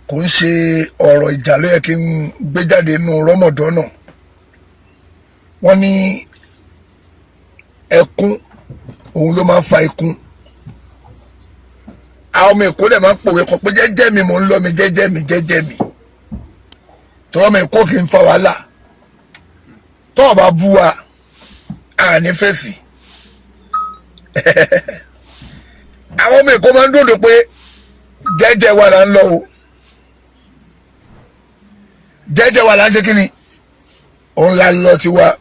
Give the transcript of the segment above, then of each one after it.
kò ń ṣe ọ̀rọ̀ ìjà ló yẹ kí n gbé jáde nínú Ramadan náà. Wọ́n ní ẹkún òun ló máa ń fa ikún. Àwọn ọmọ Èkó dẹ̀ máa ń pòwe kan pé jẹ́jẹ́ mi mò ń lọ mi jẹ́jẹ́ mi tọ́wọ́ ọmọ Èkó kì í fa wàhálà. Tọ́wọ́ bá bú wa àní fèsì. Àwọn ọmọ Èkó máa ń dòdò pé jẹ́jẹ́ wa là ń lọ o, jẹ́jẹ́ wa là ń ṣe kí ni òun là ń lọ tiwa.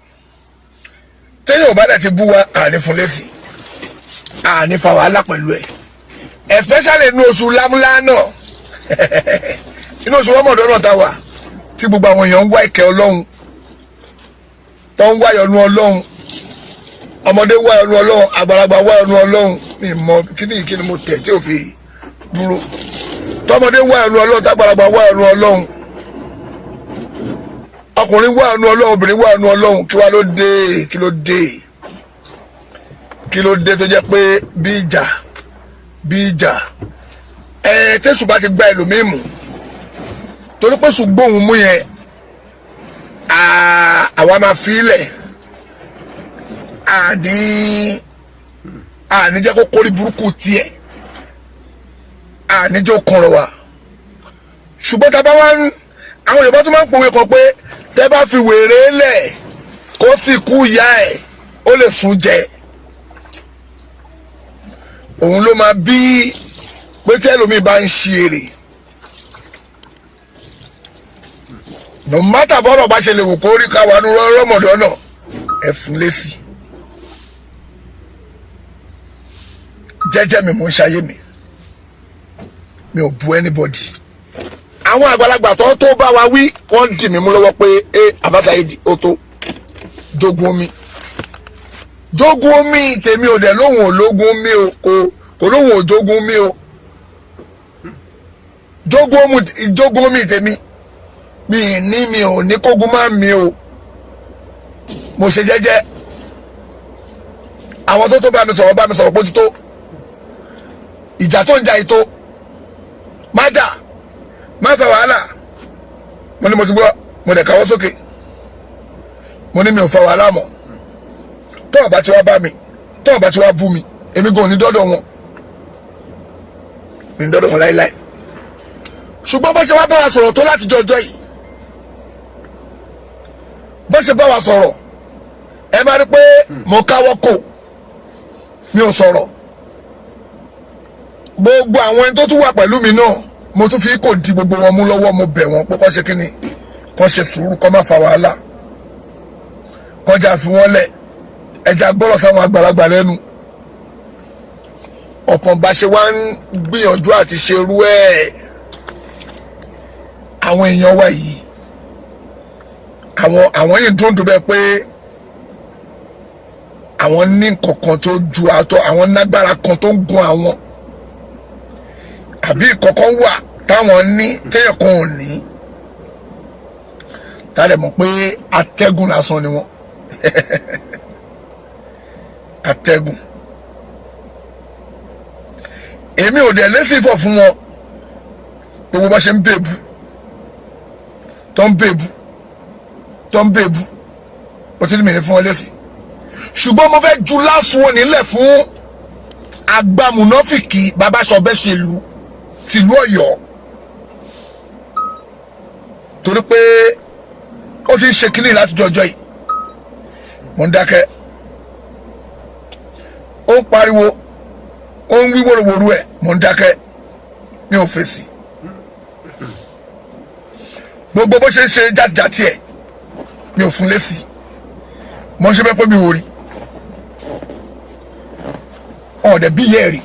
Tẹ́yìn ò bá dẹ̀ ti bú wa àní fún lésì, àní fa wàhálà pẹ̀lú ẹ̀, especially inú oṣù lámúlá náà. Inú oṣù Ramadan náà tá wà tí gbogbo àwọn èèyàn ń wá ìkẹ́ Ọlọ́run, tó ń wá ìyọ́nú Ọlọ́run, ọmọdé wá ìyọ́nú Ọlọ́run, àgbàlagbà wá ìyọ́nú Ọlọ́run. Mi mọ kíni mo tẹ̀ tí ò fi dúró. Tọmọdé wá ìyọ́nú Ọlọ́run, tágbàlagbà wá ìyọ́nú Ọlọ́run, ọkùnrin wá ìyọ́nú Ọlọ́run, obìnrin wá ìyọ́nú Ọlọ́run. Kí wá ló dé? Kí ló dé tó jẹ́ pé bí ìjà tẹ́sù bá ti gba ẹlòmíì mú, torí pé ṣùgbọ́n òun mú yẹn àwa máa fi ilẹ̀ àní jẹ́ kó kórí burúkú tiẹ̀, àní jẹ́ ó kàn rọ̀ wá. Ṣùgbọ́n tá a bá wá àwọn Yorùbá tó máa ń pòwe kan pé tẹ́ bá fi wèrè lẹ̀ kó sì kú ìyá ẹ̀ ó lè sùn jẹ. Òun ló máa bí pé tí ẹlòmíì bá ń ṣe èrè, no matter bọ́rọ̀ bá ṣe lè wò kó rí ká wà ní Ramadan náà, ẹ fún lésì. Jẹ́jẹ́ mi mò ń ṣayé mi ò bu anybody. Àwọn àgbàlagbà tó bá wa wí wọ́n dì mí mú lọ́wọ́ pé Abasaidi ó tó jogun omi tèmi ò dẹ̀ lóhùn ológun mi o, kò lóhùn òjogun mi o. Jogun omi tèmi mi ò ní kógun má mi o. Mo ṣe jẹ́jẹ́. Àwọn tó bá mi sọ̀rọ̀ pójú tó. Ìjà tó ń jà ìtó má jà, má fa wàhálà. Mo ní mo ti gbọ́, mo dẹ̀ káwọ́ sókè. Mo ní mi ò fa wàhálà mọ́. Tọ́ọ̀ bá ti wá bá mi, tọ́ọ̀ bá ti wá bú mi, èmi gan ò ní dọ́dọ̀ wọn. Mi ní dọ́dọ̀ wọn láíláí. Ṣùgbọ́n bó ṣe wá bá wa sọ̀rọ̀ tó láti jọjọ́ yìí, bó ṣe bá wa sọ̀rọ̀, ẹ máa rí pé mo káwọ́ kò, mi ò sọ̀rọ̀. Gbogbo àwọn ẹni tó tún wà pẹ̀lú mi náà, mo tún fi kò di gbogbo wọn mú lọ́wọ́, mo bẹ̀ wọ́n pé kó ṣe kíni, kó ṣe sùúrù, kó má fa wàhálà, kọjá fi wọ́n lẹ̀, ẹja gbọ́rọ̀ sáwọn àgbàlagbà lẹ́nu. Ọ̀pọ̀ bá ṣe wá ń gbìyànjú àti ṣerú ẹ̀, àwọn èèyàn wa yìí, àwọn yìí dúndùn bẹ́ẹ̀ pé àwọn ní nǹkankan tó ju àtọ̀, àwọn nágbára kan tó ń gun àwọn, àbí ìkọ̀kan wà táwọn ní téèyàn kan ò ní. Tá a lè mọ̀ pé atẹ́gùn lásán ni wọ́n. Atẹ́gùn. Èmi ò dẹ̀ lésì fọ̀ fún wọn. Gbogbo bá ṣe ń bèbú, tó ń bèbú, ó ti ní mìíràn fún wọn lésì. Ṣùgbọ́n mo fẹ́ ju lásùn wọn nílẹ̀ fún agbámúnáfìkì bàbá Ṣọ̀bẹ́ ṣèlú tìlú Ọ̀yọ́. Torí pé ó ti ń ṣe kíní láti jọjọ́ yìí. Mo ń dákẹ́. Ó ń pariwo, ó ń wí wòròwòrò ẹ̀, mo ń dákẹ́. Mi ò fèsì. Gbogbo bó ṣe ń ṣe jàtijàti ẹ̀, mi ò fún lésì. Mo ń ṣe bẹ́ẹ̀ pé mi ò rí. Ọ̀dẹ̀ bí ìyá ẹ̀ rí.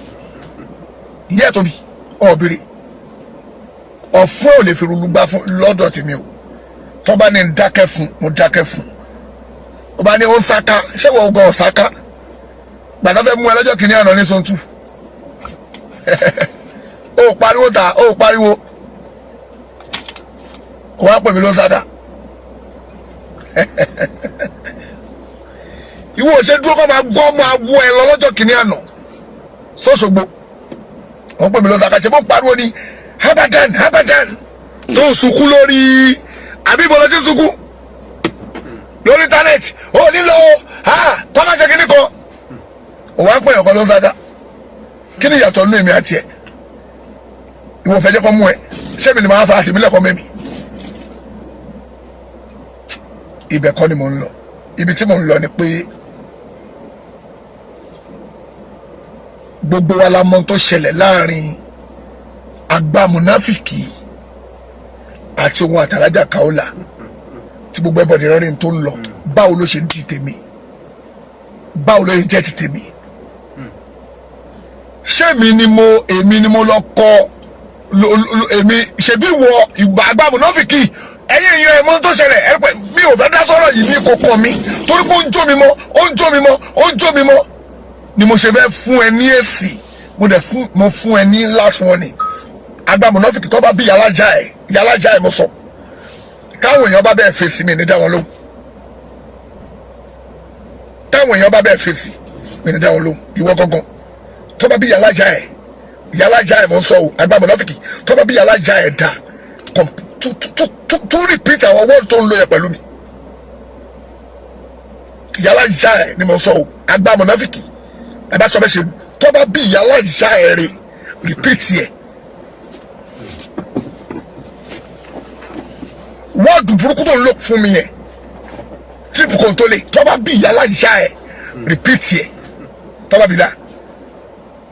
Ìyá ẹ̀ tóbi, ọ̀bìrì. Ọ̀fun ò lè fi rúlu gbá fún lọ́dọ̀ tèmi o. Tó bá ní ń dákẹ́ fún, mo dákẹ́ fún. Ó bá ní ó ń sáká, ṣé wọ́n gbọ́ ọ̀sáká? Gbàdá fẹ́ mú ẹlẹ́jọ́ kìíní àná ní Sontu. Ó pariwo ta, ó pariwo. Ó wá pè mí ló ń sáká. Ìwọ ṣe dúró kọ́ máa gbọ́ máa wọ ẹ lọ lọ́jọ́ kìíní àná sọ́ṣogbo. Wọ́n pè mí lọ sàkàṣẹ́ bó pariwo ní Abadan tó ń sunkún lórí àbí ìbọn ló ti ń sunkún lórí íńtánẹ́ẹ̀tì ó nílò tó máa ṣe kíní kan òun á pè ọ̀kan ló ń sáká kí ni ìyàtọ̀ nínú èmi àti ẹ̀ ìwọ fẹ́ jẹ́ kọ́ mú ẹ ṣé mi ni màá fa àtìmí lẹ́kọ̀ọ́ mẹ́mi ibẹ̀ kọ́ ni mò ń lọ ibi tí mò ń lọ ni pé gbogbo wa la mọ̀ tó ṣẹlẹ̀ láàrin agbámúnáfìkì àti ohun àtàlájà Kaola tí gbogbo ẹbọdè rẹ́rìn tó ń lọ báwo ló ṣe di tèmi báwo ló ṣe jẹ́ ti tèmi ṣé èmi ni mo lọ kọ èmi ṣebí wọ ìgbà agbámúnáfìkì ẹ̀yin èèyàn ẹ̀mọ́ tó ṣẹlẹ̀ ẹ pé mi ò fẹ́ dá sọ́rọ̀ yìí ní kọ̀ọ̀kan mi torí pé ó ń jó mi mọ́ ni mo ṣe fẹ́ fún ẹ ní èsì mo fún ẹ ní last warning agbámúnáfìkì tó bá bí yàlájà ẹ mo sọ káwọn èèyàn bá bẹ́ẹ̀ fèsì mi ní dá wọn lóhùn táwọn èèyàn bá bẹ́ẹ̀ fèsì mi ní dá wọn lóhùn ìwọ gangan tó bá bí yàlájà ẹ mo sọ o agbámúnáfìkì tó bá bí yàlájà ẹ dá to repeat àwọn word tó ń lò yẹ pẹ̀lú mi yàlájà ẹ ni mo sọ o agbámúnáfìkì ẹ bá sọ bẹ́ẹ̀ ṣe lù tó bá bí yàlájà ẹ rè repeat yẹ. wọ́ọ̀dù burúkú tó ń lò fún mi yẹn tírípù kan tó lè tọ́ba bí ìyá aláìsá ẹ̀ rìpíìtì ẹ̀ tọ́ba bí dá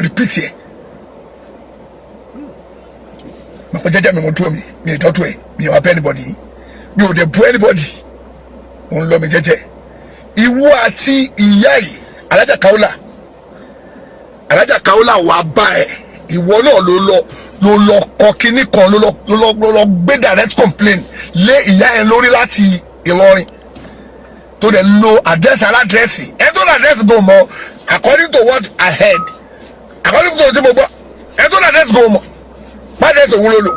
rìpíìtì ẹ̀ màpọ̀ jẹ́jẹ́ mi mo dúró mi ìdọ́tò ẹ̀ mi ò wá bẹ́ anybody mi ò dẹ̀ bú anybody mo ń lọ mi jẹ́jẹ́ ìwọ àti ìyá yìí alájà Kaola wà bá ẹ̀ ìwọ náà ló lọ kọ kínní kan ló lọ gbé direct complaint lé ìyá yẹn lórí láti Ìlọrin tó dẹ̀ lo àdírẹ́sì aládírẹ́sì ẹ tó lo àdírẹ́sì tó mọ̀ according to what I heard according to tí mo gbọ́ ẹ tó lo àdírẹ́sì tó mọ̀ má àdírẹ́sì òun ló lò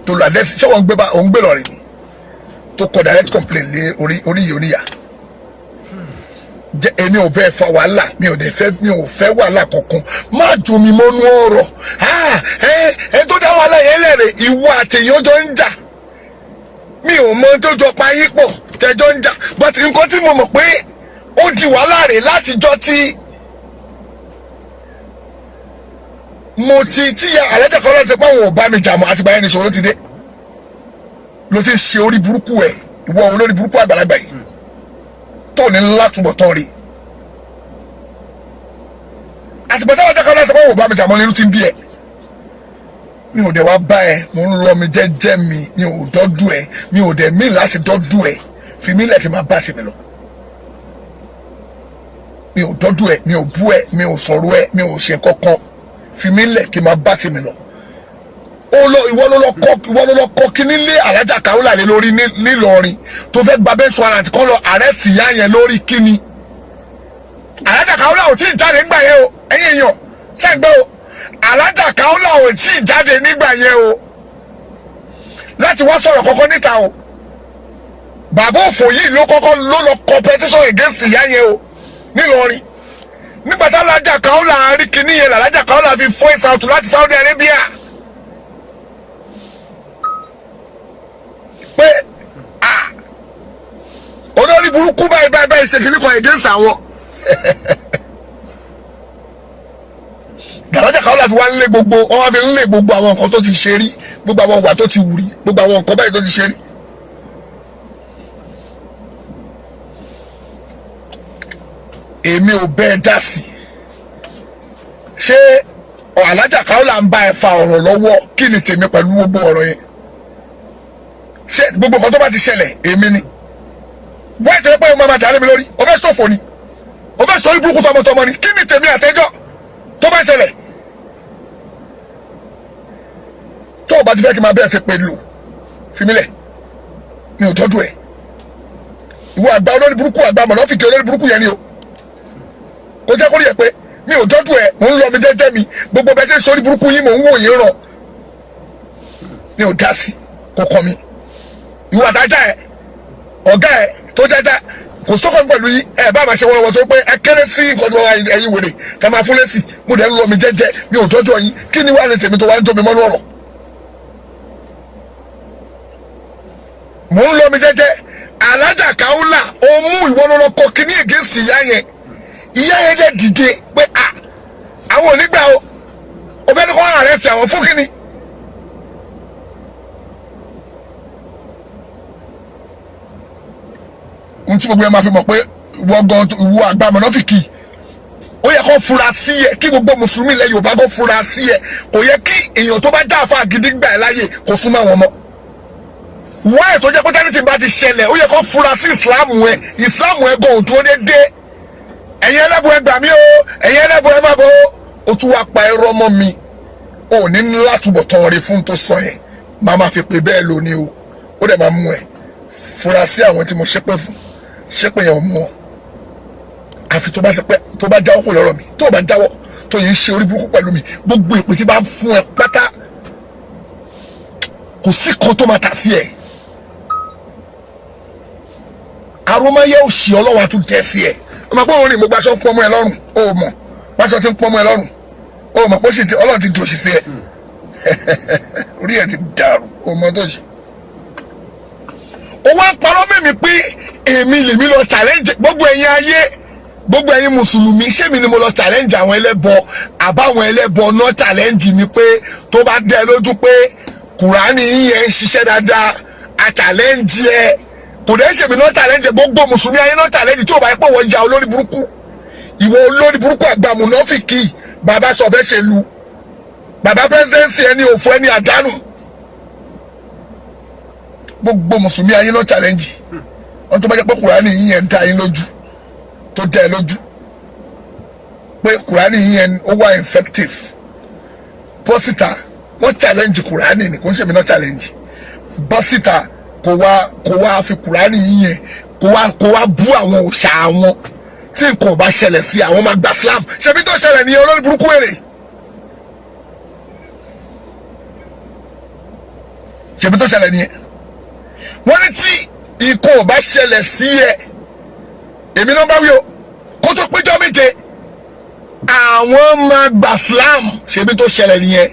tó lo àdírẹ́sì ṣé òun gbé lọ́rin ni tó kọ direct complaint lé orí yìí oníyà èmi ò bẹ́ẹ̀ fa wàhálà mi ò fẹ́ wàhálà kankan má dùn mí mọ́nú ọ̀rọ̀ ẹ tó dá wàhálà yẹn lẹ́rẹ̀ ìwọ àtẹ̀yìn ọjọ́ ń jà mi ò mọ tó jọ pa yín pọ̀ tẹjọ́ ń jà but nǹkan tí mo mọ̀ pé ó di wàhálà rẹ̀ látijọ́ tí mo tí alájà Kaola ṣe pé àwọn ò bá mi jà mọ́ àtìgbà yẹn ní ìṣòro ti dé ló ti ń ṣe orí burúkú ẹ̀ ìwọ olórí burúkú àgbàlagbà yìí tó ní látúbọ̀ tán rí àtìgbà táwọn alájà Kaola ṣe pé àwọn ò bá mi jà mọ́ nínú ti ń bí ẹ̀ mi ò dẹ̀ wá bá ẹ mo ń lọ mi jẹ́jẹ́ mi ò dọ́dú ẹ mi ò dẹ̀ mí láti dọ́dú ẹ fi mí lẹ̀ kí n máa bá tèmi lọ mi ò dọ́dú ẹ mi ò bú ẹ mi ò sọ̀rọ̀ ẹ mi ò ṣe kankan fi mí lẹ̀ kí n máa bá tèmi lọ ìwọ ló lọ kọ kíní lé alájà Kaola lé lórí nílọrin tó fẹ́ gba bẹ́ẹ̀ sọ ara àti kọ́ lọ àrẹ́sì ìyá yẹn lórí kíní alájà Kaola ò tí ì jáde nígbà yẹn o ẹ̀yin èèyàn ṣẹ́gbẹ́ o alájà Kaola ò tí ì jáde nígbà yẹn o láti wá sọ̀rọ̀ kọ́kọ́ níta o bàbá òfò yìí ló lọ competition against ìyá yẹn o nílọrin nígbà tá alájà Kaola rí kíní yẹn alájà Kaola fi voice out láti Saudi Arabia pé olórí burúkú báyìí ṣe kíní kan against àwọn alájà Kaola fi wá ń lé gbogbo wọn wá fi ń lé gbogbo àwọn nǹkan tó ti ṣe rí gbogbo àwọn ìwà tó ti wù rí gbogbo àwọn nǹkan báyìí tó ti ṣe rí. èmi ò bẹ́ẹ̀ dá sí ṣé alájà Kaola ń bá ẹ fa ọ̀rọ̀ lọ́wọ́ kí ni tèmi pẹ̀lú gbogbo ọ̀rọ̀ yẹn ṣé gbogbo nǹkan tó bá ti ṣẹlẹ̀ èmi ni wọ́n ti rẹ́ pé ọmọ máa dàrí mi lórí o fẹ́ ṣòfò ni o fẹ́ sọ orí burúkú tọmọtọmọ ni kí ni tèmi àtẹjọ́ tó bá ṣẹlẹ̀ tó o bá ti fẹ́ kí n máa bẹ́ẹ̀ fi pè lò fi mí lẹ̀ mi ò tọ́jú ẹ̀ ìwọ àgbà olórí burúkú àgbà mọ̀nàfíkì olórí burúkú yẹn ni o kò jẹ́ kó rí ẹ pé mi ò tọ́jú ẹ̀ mò ń lọ mi jẹ́jẹ́ mi gbogbo bẹ́ẹ̀ ṣe sórí burúkú yín mò ń wò yín ràn mi ò dá sí kò kàn mí ìwọ àdájá ẹ ọ̀gá ẹ tó jájá kò sọ́kàn pẹ̀lú yín ẹ bá máa ṣe wọ́n tó pé ẹ kéré sí nǹkan tó ẹ̀yin wèrè ká máa fún lẹ́sì mo dẹ̀ ń lọ mi jẹ́jẹ́ mi ò tọ́jú ọyìn kí ni wàá ní tèmi tó wá ń tóbi mọ́nú ọ̀rọ̀ mò ń lọ mi jẹ́jẹ́ alájà Kaola ó mú ìwọ lọ́lọ́ kọ kíní against ìyá yẹn dẹ̀ dìde pé àwọn onígbà o fẹ́ ní kó arrest àwọn fún kíni. ohun tí gbogbo ẹ máa fi mọ̀ pé ìwọ àgbà mọ̀nàfìkì ó yẹ kó fura sí ẹ, kí gbogbo mùsùlùmí ilẹ̀ Yorùbá kó fura sí ẹ. kò yẹ kí èèyàn tó bá já àfa gidi gbà ẹ láyè kó súnmọ́ àwọn ọmọ. wáyé tó jẹ́ pé tẹ́lifí bá ti ṣẹlẹ̀ ó yẹ kó fura sí ìsìláàmù ẹ gan òtún ó dédé. ẹ̀yin ẹlẹ́bùn ẹ gbà mí o, ẹ̀yin ẹlẹ́bùn ẹ má bọ̀ ó tún wá pa ẹrọ mọ́ mi. ó ní látúbọ̀ tán rí fún tó sọ yẹn máa máa fi pè bẹ́ẹ̀ lónìí o, ó dẹ̀ máa mú ẹ fura sí àwọn tí mo ṣépè fún, ṣépè yẹn ò mú ọ. àfi tó bá jáwọ́ kó lọ́rọ̀ mi, tó bá jáwọ́ tó yẹn ń ṣe orí burúkú pẹ̀lú mi, gbogbo ìpè tí bá fún ẹ pátá kò sí kan tó máa tà sí ẹ. arómáyé òṣì ọlọ́wọ́ àtún jẹ́ sí ẹ. ọmọ pé òun rìn mo gbaṣọ ń pọ́nmọ́ ẹ lọ́rùn, ó mọ̀ gbaṣọ ti ń pọ́nmọ́ ẹ lọ́rùn, ó mọ̀ pé ọlọ́run ti dòṣì sí ẹ. orí ẹ ti dàrú, ó mọ tó ṣe. ó wá parọ́ mímí pé èmi lèmi lọ challenge gbogbo ẹ̀yin ayé, gbogbo ẹ̀yin mùsùlùmí, ṣé mi ni mo lọ challenge àwọn ẹlẹ́bọ àbáwọn ẹlẹ́bọ náà challenge mi pé tó bá dẹ́ lójú pé kùránì yẹn ń ṣiṣẹ́ dáadáa a challenge ẹ. kò dẹ́ ṣèmi náà challenge gbogbo mùsùlùmí ayé náà challenge tí ò bá yẹ pé wọ́n ja olórí burúkú, ìwọ olórí burúkú àgbà mùnáfìkì, bàbá sọ̀bẹ́ ṣe lu, bàbá presidency ẹni òfò ẹni àdánù. gbogbo mùsùlùmí ayé náà challenge wọn tó bá jẹ́ pé kùránì yẹn ń dá yín lójú, tó dá ẹ lójú pé kùránì yẹn ó wà effective, bọ́sítà wọ́n challenge kùránì ni, kò ń ṣèmi náà challenge. bọ́sítà kò wá fi kùránì yẹn kò wá bú àwọn òòṣà àwọn tí nǹkan ò bá ṣẹlẹ̀ sí àwọn máa gba Islam. ṣebí tó ṣẹlẹ̀ ní olórí burúkú èrè, ṣebí tó ṣẹlẹ̀ nìyẹn. wọ́n ní tí nǹkan ò bá ṣẹlẹ̀ sí ẹ, èmi náà bá wí o, kó tó péjọ méje àwọn máa gba Islam. ṣebí tó ṣẹlẹ̀ nìyẹn.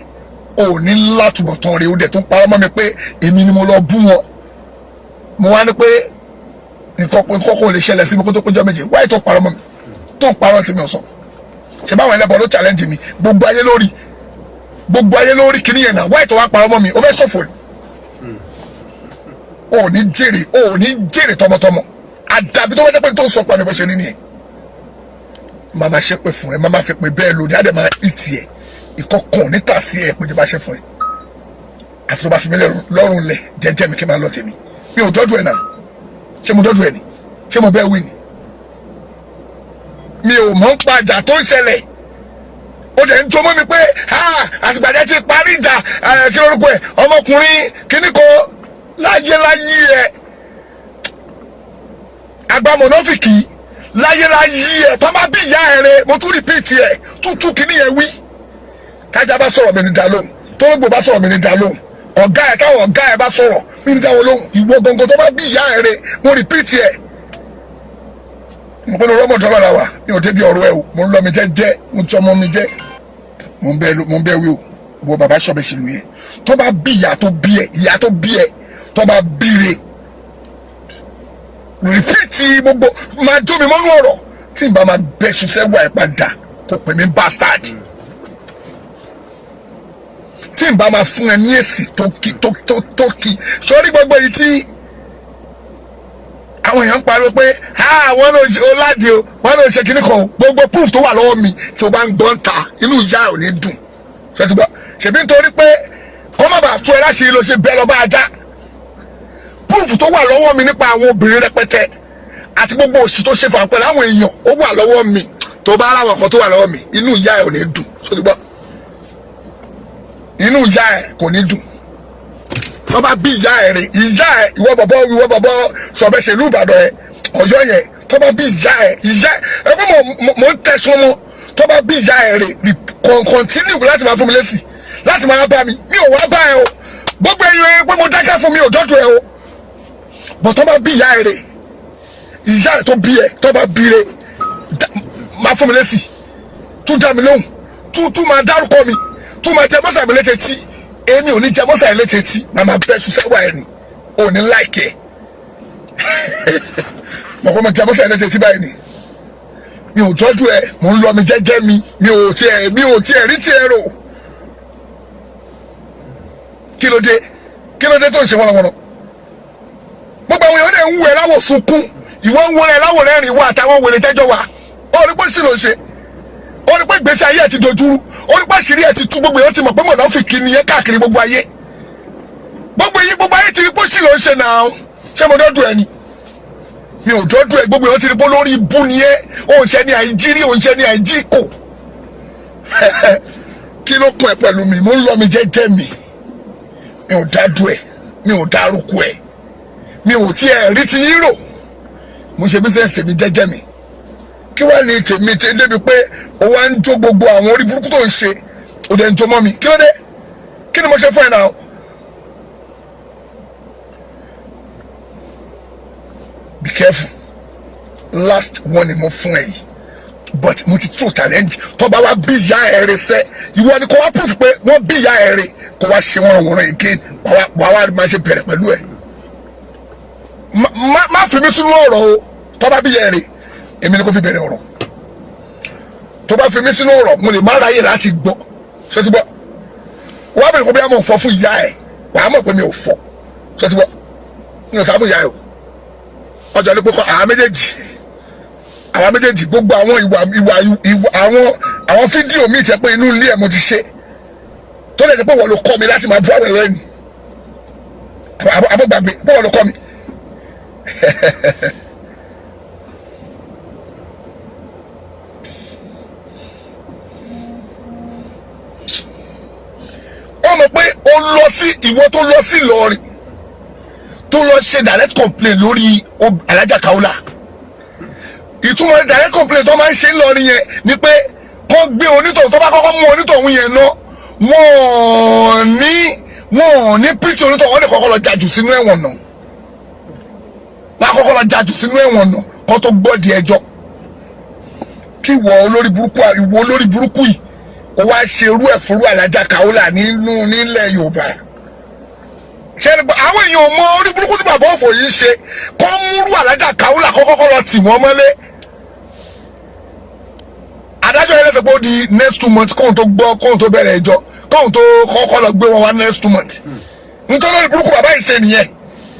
ò ní látúbọ̀ tán rí, ó dẹ̀ tún parọ́ mọ́ mi pé èmi ni mo lọ bú wọn. mo wá ní pé nǹkan kò lè ṣẹlẹ̀ sí mi kó tó péjọ méje. wáyé tó parọ́ mọ́ mi, tó ń parọ́ tí mi ò sọ. ṣe báwọn ẹlẹ́bọn ló challenge mi, gbogbo ayé lórí kìíní yẹn náà. wáyé tó wá parọ́ mọ́ mi, ó fẹ́ ṣòfò ni. ò ní jèrè tọmọtọmọ. àdàbí tó wá jẹ́ pé tó ń sọ pàdé bó ṣe ní nìyẹn. màmá ṣe pé fún ẹ, màmá fi pé bẹ́ẹ̀ lónìí á dẹ̀ máa ìtì ẹ̀ ìkọkàn níta sí ẹ pé jẹba ṣe fún ẹ. àfi tó bá fi mí lọ́rùn lẹ̀ jẹ́jẹ́ mi kí n máa lọ tèmi. mi ò dọ́dún ẹ̀ náà, ṣé mo dọ́dún ẹ̀ ni, ṣé mo bẹ́ẹ̀ wí ni. mi ò mọ̀ ń pa ìjà tó ń ṣẹlẹ̀. ó dẹ̀ ń tó mọ́ mi pé àtìgbàdé ti parí ìjà kí lórúkọ ẹ̀ ọmọkùnrin kíní kò láyé ẹ̀ àgbà mọ̀nàfìkì láyé ẹ̀ tó bá bí ìyá ẹ̀ rẹ̀ mo tún rìpíìtì ẹ̀ tútù kíní yẹn wí. tájà bá sọ̀rọ̀ mi ní dá lóhùn, tórógbò bá sọ̀rọ̀ mi ní dá lóhùn, táwọn ọ̀gá ẹ̀ bá sọ̀rọ̀ mi ní dá wọn lóhùn. ìwọ gangan tó bá bí ìyá ẹ̀ rẹ̀ mo rìpíìtì ẹ̀. mo pinnu rọ́mọdé ọlọ́ra wa mi ò débi ọ̀rọ̀ ẹ̀ o, mo ń lọ mi jẹ́ mo ti ọmọ mi jẹ́ mo ń bẹ́ wí o. ìwọ bàbá sọ̀bẹ̀ ṣèlú yẹn tó bá bí ìyá tó bí ẹ tó bá bíire rìpíìtì gbogbo máa jó mi mọ́nú ọ̀rọ̀ tí n bá máa bẹ́ṣu sẹ́wọ́ ẹ̀ padà kò pè mí bastard. tí n bá máa fún ẹ ní èsì tó kí sórí gbogbo èyí tí àwọn èèyàn ń pariwo pé wọ́n ló ṣe ládi o, wọ́n ló ṣe kíní kan, gbogbo proof tó wà lọ́wọ́ mi tí o bá ń gbọ́n ta inú ìyá ò ní dùn. ṣèbí nítorí pé kọ́ má bàa tó ẹ láṣìírí ló ṣe bẹ́ẹ̀ lọ bá ajá. proof tó wà lọ́wọ́ mi nípa àwọn obìnrin rẹpẹtẹ àti gbogbo òṣì tó ṣe fà pẹ̀lú àwọn èèyàn ó wà lọ́wọ́ mi. tó bá ara wọn kan tó wà lọ́wọ́ mi inú ìyá ẹ ò ní dùn. ṣòtúbọ̀ inú ìyá ẹ kò ní dùn. wọ́n bá bí ìyá ẹ rè, ìyá ẹ ìwọ bọ̀bọ̀ sọ̀bẹ̀ ṣèlú Ìbàdàn ẹ Ọ̀yọ́ yẹn tó bá bí ìyá ẹ ẹ pé mo ń tẹ̀sán mọ́ tó bá bí ìyá ẹ rè continue láti máa fún mi lésì láti máa bá mi ò wá bá ẹ o. gbogbo ẹ̀yin pé mo dákẹ́ fún mi ò dọ́dọ̀ ẹ o. bọ̀ tó bá bí ìyá ẹ rè, ìyá ẹ tó bí ẹ tó bá bí rè máa fún mi lésì, tún dá mi lóhùn, tún máa dárúkọ mi, tún máa jẹ mọ́sà mi létí tí èmi ò ní jẹ mọ́sà ẹ létí tí màmá bẹ́ẹ̀ ṣiṣẹ́ wà ẹ ni ò ní láìkẹ́ mo kọ́ mo jábọ́ sẹ́yìn lẹ́tẹ̀ẹ́ tí báyìí ni mi ò tọ́jú ẹ mo ń lọ mi jẹ́jẹ́ mi ò tiẹ̀ rí tiẹ̀ rò kí ló dé tó ń ṣe wọ́nrọ́wọ́nrọ́ gbogbo àwọn èèyàn náà ń wù ẹ́ láwọ̀ sunkún ìwọ ń wọlé láwọ̀ rẹ́rìn wá àtàwọn wèrè tẹ́jọ́ wa ó rí pé sí ló ń ṣe ó rí pé ìgbésí ayé ẹ̀ ti dojúrú ó rí pé àṣírí ẹ̀ ti tú gbogbo èèyàn ti mọ̀ pé mọ̀nàfíkì nìyẹn káàkiri gbogbo ayé gbogbo ayé ti rí pé sí ló ń ṣe náà ṣé mo dọ́dún ẹ ni mi ò dọ́dún ẹ gbogbo èèyàn ti rí pé lórí ibú nìyẹn òun ṣe ní àìjírí òun ṣe ní àìjíkò kí ló kún ẹ pẹ̀lú mi mo ń lọ mi jẹ́jẹ́ mi ò dádùn ẹ mi ò dárúkọ ẹ mi ò tiẹ̀ rí ti yín rò mo ṣe business tèmi jẹ́jẹ́ mi kí wàá ní tèmi tẹ débi pé o wá ń jó gbogbo àwọn orí burúkú tó ń ṣe o dẹ̀ ń jó mọ́ mi kí ló dé kí ni mo ṣe fún ẹ náà. Be careful last one ni mo fún ẹ yìí but mo ti tún challenge tó bá wá bí ìyá ẹ rẹ sẹ ìwọ ni kò wá proof pé wọ́n bí ìyá ẹ rẹ kò wá ṣe wọ́n again wàá máa ṣe bẹ̀rẹ̀ pẹ̀lú ẹ má fi mí sínú ọ̀rọ̀ o tó bá bí ìyá ẹ rẹ èmi ni kò fi bẹ̀rẹ̀ ọ̀rọ̀ tó bá fi mí sínú ọ̀rọ̀ mo lè má ráyè láti gbọ́ ṣé ti gbọ́ wọ́n á bẹ̀rẹ̀ kó bí a mọ̀ fọ́ fún ìyá ẹ wàá mọ̀ pé mi ò fọ́ ṣé ti gbọ́ mi ò sá fún ìyá ẹ o ọjọ́ ní pé kọ́ àwọn méjèèjì gbogbo àwọn ìwà àwọn fídíò míì tẹ́ pé inú ilé ẹ̀ mo ti ṣe tó lè jẹ́ pé wọ́n ló kọ́ mi láti máa bú àwọn ẹ̀rọ ẹ̀yìn àbọ̀gbàgbé pé wọ́n ló kọ́ mi. wọ́n mọ̀ pé ìwọ tó lọ sí Ìlọrin tó lọ ṣe direct complaint lórí Alájà Kaola ìtumọ̀ direct complaint tó máa ń ṣe ńlọrin yẹn ni pé kọ́ gbé onítọ̀hún tó bá kọ́kọ́ mú onítọ̀hún yẹn ná wọ́n ní píìtì onítọ̀hún wọ́n lè kọ́kọ́ lọ jàjù sínú ẹ̀wọ̀n náà wọ́n á kọ́kọ́ lọ jàjù sínú ẹ̀wọ̀n náà kó tó gbọ́ di ẹjọ́ kí ìwọ olórí burúkú yìí kó wá ṣe irú ẹ̀ fúnrú Alájà Kaola nílẹ̀ Yorùbá ṣẹ́ni àwọn èèyàn mọ orí burúkú tí bàbá òfò yìí ṣe kọ́ múrú Alájà Kaola kọ́kọ́ lọ tì wọ́n mọ́lé adájọ́ yẹn lẹ́sẹ̀ pé ó di next 2 months kóhun tó gbọ́ kóhun tó bẹ̀rẹ̀ ẹjọ́ kóhun tó kọ́kọ́ lọ gbé wọn wá next 2 months nítorí orí burúkú bàbá yìí ṣe nìyẹn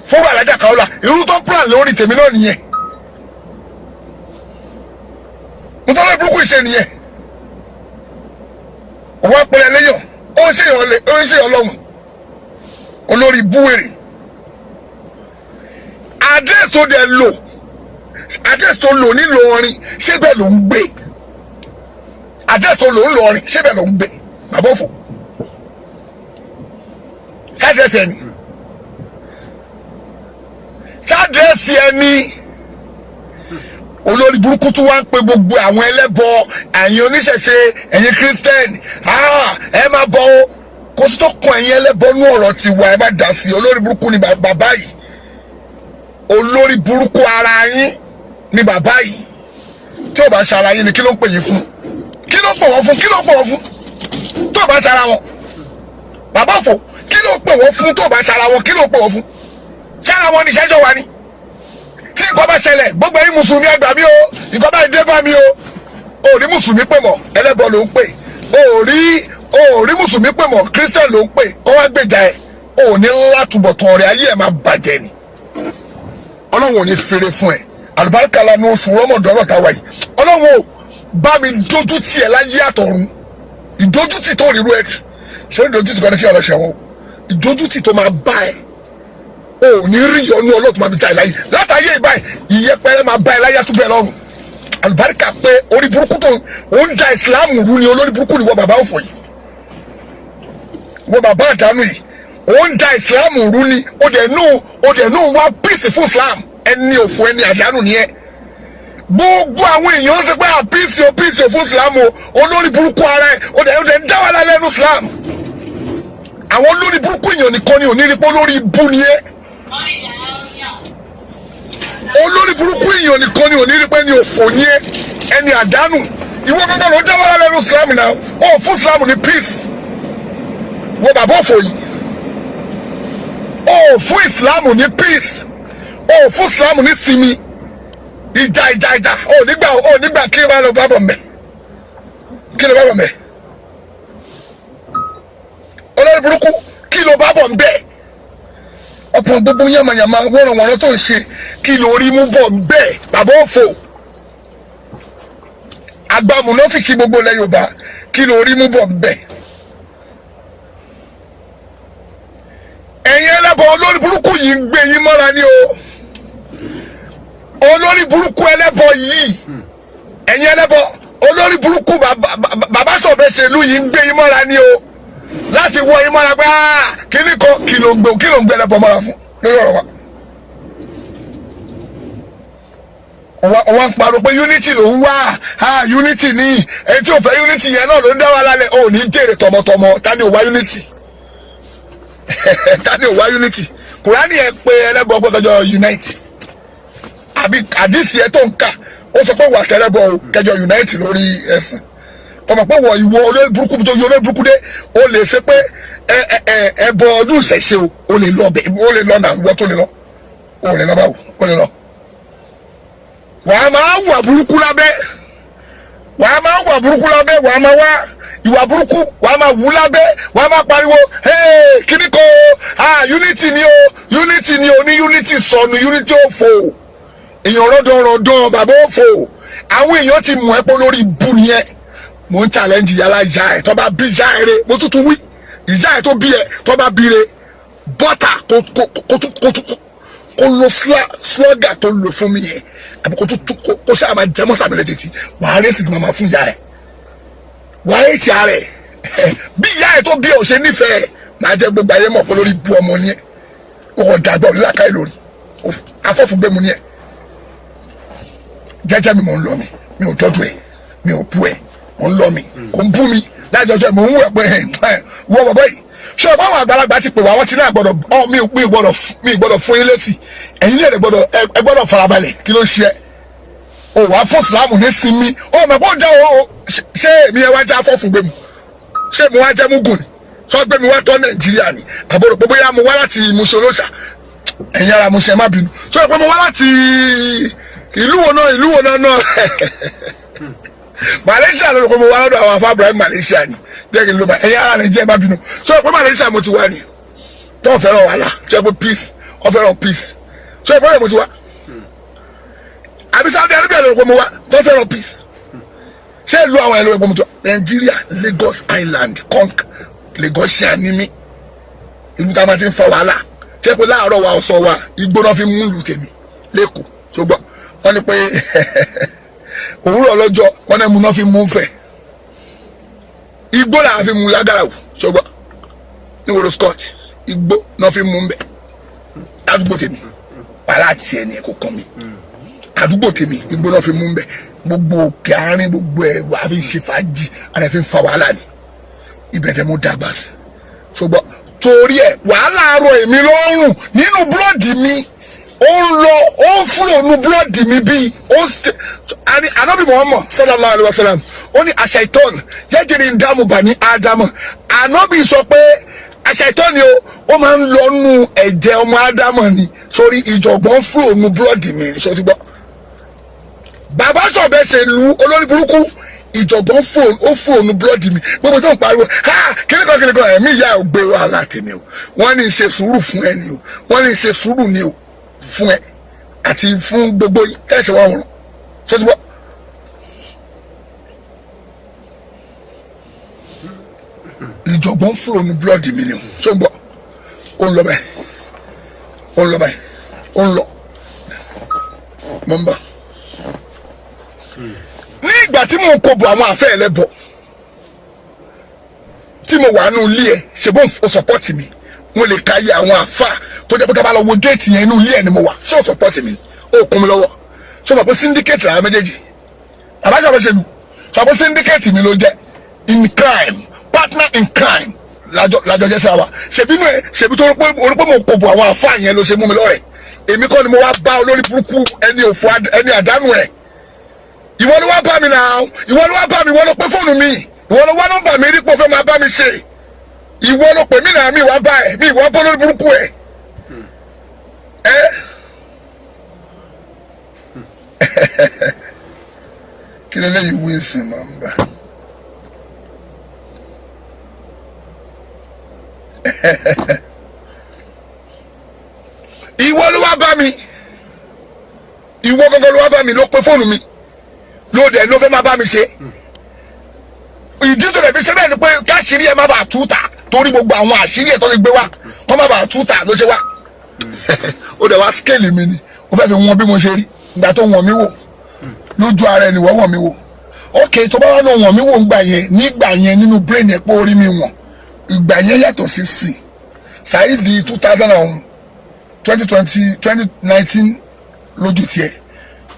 fúnrú Alájà Kaola irú tó plan lórí tèmi náà nìyẹn nítorí orí burúkú yìí ṣe nìyẹn òun apẹ̀rẹ̀ lẹ́yìn ó ń ṣèyàn lọ́hùn olórí búwèrè adrẹ́sì tó dẹ̀ lò adrẹ́sì tó lò nílọrin ṣé bẹ́ẹ̀ ló ń gbé adrẹ́sì tó lò ńlọrin ṣé bẹ́ẹ̀ ló ń gbé bàbá òfò ṣáàdrẹ́sì ẹni ṣáàdrẹ́sì ẹni olórí burúkú tún wá ń pe gbogbo àwọn ẹlẹ́bọ ẹ̀yin oníṣẹ̀ṣe ẹ̀yin kírísítẹ́nì ẹ máa bọ o kó sì tó kún ẹ̀yin ẹlẹ́bọnú ọ̀rọ̀ tiwa ẹ bá dà sí olórí burúkú ni bàbá yìí olórí burúkú ara yín ni bàbá yìí tí ò bá ṣara yín ni kí ló ń pè yín fún kí ló ń pè wọ́n fún kí ló ń pè wọ́n fún tó ò bá ṣara wọn bàbá òfò kí ló ń pè wọ́n fún tó ò bá ṣara wọn kí ló ń pè wọ́n fún ṣara wọn ni ṣẹ́jọ́ wa ni tí nǹkan bá ṣẹlẹ̀ gbogbo ẹ̀yin mùsùlùmí ẹ gbà mí o nǹkan bá dé bá mi o ò rí mùsùlùmí pè mọ́ ẹlẹ́bọ ló ń pè ò rí mùsùlùmí pè mọ́ kírísítẹ̀ ló ń pè kó wá gbèjà ẹ ò ní látúbọ̀tán rẹ̀ ayé ẹ̀ máa bàjẹ́ ni ọlọ́run ò ní fèrè fún ẹ àlùbáríkà lanu oṣù rọmọdọ́rọ̀ táwa yìí ọlọ́run ò bá mi dójú tì ẹ láyé àtọ̀run ìdójútì tó ríru ẹ ṣé ìdójútì kan ní kí ọlọ́ṣẹ̀ wọn ìdójútì tó máa bá ẹ ò ní rí ọnú ọlọ́tún máa fi já ẹ láyé látàyè ìbáyìí ìyẹpẹrẹ máa bá ẹ láyé àtúbẹ̀ lọ́rùn àlùbáríkà pé orí burúkú tó ń da ìsìláàmù rú ni olórí burúkú ni wọ́n bàbá òfò yìí wọ́n bàbá àdánù yìí ó ń da ìsìláàmù rú ni ó dẹ̀ nù wá píìsì fún ìsìláàmù ẹni òfò ẹni àdánù nìyẹn gbogbo àwọn èèyàn ń sọ pé píìsì fún ìsìláàmù olórí burúkú ara ẹ ó dẹ̀ ń dá wà lálẹ́ nù ìsìláàmù àwọn olórí burúkú èèyàn nìkan ni ò ní rí pé olórí ibú ni ẹ olórí burúkú èèyàn nìkan ni ò ní rí pé ní òfò ni ẹ ẹni àdánù ìwọ gbogbo ló dá wà lálẹ́ nù ìsìláàmù náà ó fún ìsìláàmù ní peace wọ bàbá òfò yìí ó fún ìsìláàmù ní peace ó fún Islam ní sinmi ìjà ó nígbà kí wọ́n lọ bá bọ̀ mẹ́ kí ló bá bọ̀ mẹ́ olórí burúkú kí ló bá bọ̀ bẹ́ẹ̀ ọ̀pọ̀ gbogbo yàmàyàmà wọ́nrọ̀wọ́nrọ̀ tó ń ṣe kí ló rí mú bọ̀ bẹ́ẹ̀ bàbá òfò agbámúnáfìkì gbogbo ilẹ̀ Yorùbá kí ló rí mú bọ̀ bẹ́ẹ̀ ẹ̀yin ẹlẹ́bọ olórí burúkú yìí ń gbé yín mọ́ra ní o olórí burúkú ẹlẹ́bọ yìí ẹ̀yin ẹlẹ́bọ olórí burúkú bàbá Sọ̀bẹ́sẹ̀lú yìí ń gbé yín mọ́ra ní o láti wọ yín mọ́ra pé kíní kan kí ló ń gbé ẹlẹ́bọ mọ́ra fún lórí ọ̀rọ̀ wa wọ́n ń parọ́ pé unity ló ń wá unity ní ẹni tí ò fẹ́ unity yẹn náà ló ń dá wa lálẹ́ ò ní jèrè tọmọtọmọ ta ni ò wá unity ta ni ò wá unity Kùránì ẹ pé ẹlẹ́bọ gbọ́dọ̀ unite àbí àdìsí ẹ tó ń kà ó sọ pé wà tẹ́lẹ́bọ kẹjọ unite lórí ẹ̀sìn ọmọ pé wọ ìwọ olórí burúkú tó yọ olórí burúkú dé o lè ṣe pé ẹbọ ọdún ìṣẹ̀ṣe o lè lọ bẹ́ẹ̀ o lè lọ náà wọ́n tó lè lọ o lè lọ báwo o lè lọ. wàá máa wà burúkú lábẹ́ wàá máa wá ìwà burúkú wàá máa wù lábẹ́ wàá máa pariwo kíní kan unity ni o ní unity sọnù unity òfò èèyàn rọdọrọdọ bàbá òfò àwọn èèyàn ti mú ẹ pé lórí ibú nìyẹn mo ń challenge yàrá ìyá ẹ tó bá bí ìyá ẹ rẹ mo tuntun wí ìyá ẹ tó bí ẹ tó bá bí rẹ bọ́tà kó lo slogan tó lò fún mi yẹn àbí kó sáà máa jẹ́ mọ́sàmì rẹ tètè wàá rẹ sì máa fún ìyá ẹ wàá ètì ààrẹ bí ìyá ẹ tó bí ẹ ò ṣe nífẹ̀ẹ́ máa jẹ́ gbogbo ayé mọ̀ pé lórí ibú ọmọ nìyẹn ọkọ̀ dàgbà òní làkàyè lórí afọ́fúngbẹ́mu nìyẹn jẹ́jẹ́ mi mò ń lọ mi ò tọ́jú ẹ mi ò bú ẹ mò ń lọ mi kò ń bú mi lájọjọ mò ń wẹ̀ pé wọ bàbá yìí ṣé o fáwọn àgbàlagbà ti pè wá wọ́n ti ní àgbọ̀dọ̀ mi gbọ́dọ̀ fún yín létí ẹ̀yin lè gbọ́dọ̀ farabalẹ̀ kí ló ń ṣe o wàá fún Ìsìlámù ní sinmi o mọ̀ pé ó jẹ́ o ṣé èmi ẹ wá jẹ́ afọ́fúngbẹ́mu ṣé mo wá jẹ́ mugun ni sọ pé mi wá tọ́ Nàìjíríà ni àbúrò pé bóyá mo wá láti Mushin olóṣà ẹ̀yin ara Mushin má bínú sọ pé mo wá láti ìlú wo náà Malaysia ló kọ́ mo wá lọ́dọ̀ àwọn afá Ibrahim Malaysia ni jẹ́ kí n ló bá ẹ̀yin ara Nàìjíríà má bínú sọ pé Malaysia mo ti wá ni tó fẹ́ràn wàhálà sọ pé peace ó fẹ́ràn peace sọ pé mo ti wá àbí Saudi Arabia ló kọ́ mo wá tó fẹ́ràn peace ṣé ìlú àwọn ẹ̀rọ ẹ̀gbọ́n mo ti wá Nàìjíríà Lagos Island conk Lagosian ni mí ìlú tá a máa ti ń fa wàhálà ṣé pé láàárọ̀ wa ọ̀sán wa igbó náà fi mú ìlú tèmi lẹ́kọ̀ọ́ ṣùgbọ́n wọ́n ní pé òwúrọ̀ lọ́jọ́ wọ́n ní múná fi mú fẹ̀ igbó làá fi mú lágàrà wò ṣùgbọ́n ní wòlò Scott igbó náà fi mú bẹ̀ àdúgbò tèmi wàhálà àti ẹni kò kàn mí àdúgbò tèmi igbó náà fi mú bẹ̀ gbogbo òkè àárín gbogbo ẹ̀ wà á fi ṣe fàájì àrẹ fi ń fa wàhálà ni ìbẹ̀rẹ̀ mo dàgbà sí ṣùgbọ́n torí ẹ̀ wàhálà àárọ̀ èmi lọ́rùn nínú búrọ́dì mi ó ń fúlò nu búlọ́ọ̀dì mi bíi Ànábì Muhammad sallallahu alaihi wasallam ó ní àṣàìtọ́n yẹ́jìrì ń dáàmú bà ní ádámù Ànábì sọ pé àṣàìtọ́n ni ó máa ń lọ nu ẹ̀jẹ̀ ọmọ ádámù ni sórí ìjọ̀gbọ́n fúlò nu búlọ́ọ̀dì mi sọ́tí gbọ́ bàbá Sọ̀bẹ́sẹ̀lú olórí burúkú ìjọ̀gbọ́n fúlò nu búlọ́ọ̀dì mi gbogbo tó ń pariwo kíníkan ẹ̀mí ìyá ò gbé wàhálà tèmi o wọ́n ní ṣe sùúrù fún ẹni o wọ́n ní ṣe sùúrù ni o fún ẹ àti fún gbogbo ẹsẹ wọn wọ̀n ṣé ti bọ́. ìjọ̀gbọ́n fúlò ní búlọ́ọ̀dì mi ni o ṣé ń bọ̀ ó ń lọ báyìí ó ń lọ mọ̀ ń bọ̀. ní ìgbà tí mò ń kó bo àwọn àfẹ́ ẹlẹ́bọ tí mo wà nù ilé ẹ̀ ṣe bó ń sọpọ́tì mi mo lè ka iye àwọn àfà tó jẹ́ pé ká bá lọ wo géètì yẹn inú ilé ẹ̀ ni mo wà ṣé o support mi ó kún mi lọ́wọ́ ṣé o mọ̀ pé syndicate làwọn méjèèjì bàbá Sọ̀bẹ́sẹ̀lú sọ pé syndicate mi ló jẹ́ in crime partner in crime lájọ jẹ́ sáwà ṣèbí tó rí pé mo kò bò àwọn àfà yẹn ló ṣe mú mi lọ́rẹ̀ èmi kọ́ ni mo wá bá olórí burúkú ẹni òfò ẹni àdánù ẹ̀ ìwọ ló wá bá mi náà ìwọ ló wá bá mi ìwọ ló pé fóònù mi ìwọ ló wá nọ́mbà mi rí pé o fẹ́ máa bá mi ṣe ìwọ ló pè mí náà mi wá bá ẹ mi ìwọ bọ́ lórí burúkú ẹ lè lẹ́yìn ìwé ìsìn máa ń bá. Ìwọ ló wá bá mi, ìwọ gangan ló wá bá mi, ló pe fóònù mi ló dẹ̀ ló fẹ́ máa bá mi ṣe. Ìdí tó lè fi ṣe bẹ́ẹ̀ ni pé káṣírí ẹ má bàa tú ta, torí gbogbo àwọn àṣírí ẹ̀ tó ti gbé wá kó má bàa tú ta ló ṣe wá. Ó dẹ̀ wá scale mi ni, ó fẹ́ fi wọn bí mo ṣe rí ìgbà tó wọ̀n mí wò lójú ara ẹni wọ́n wọ̀n mí wò. Ok, tó bá wà náà wọ̀n mí wò nígbà yẹn nínú brain ẹ̀ pé orí mi wọ̀n, ìgbà yẹn yàtọ̀ sí sí Saheed 2019 lójú tiẹ̀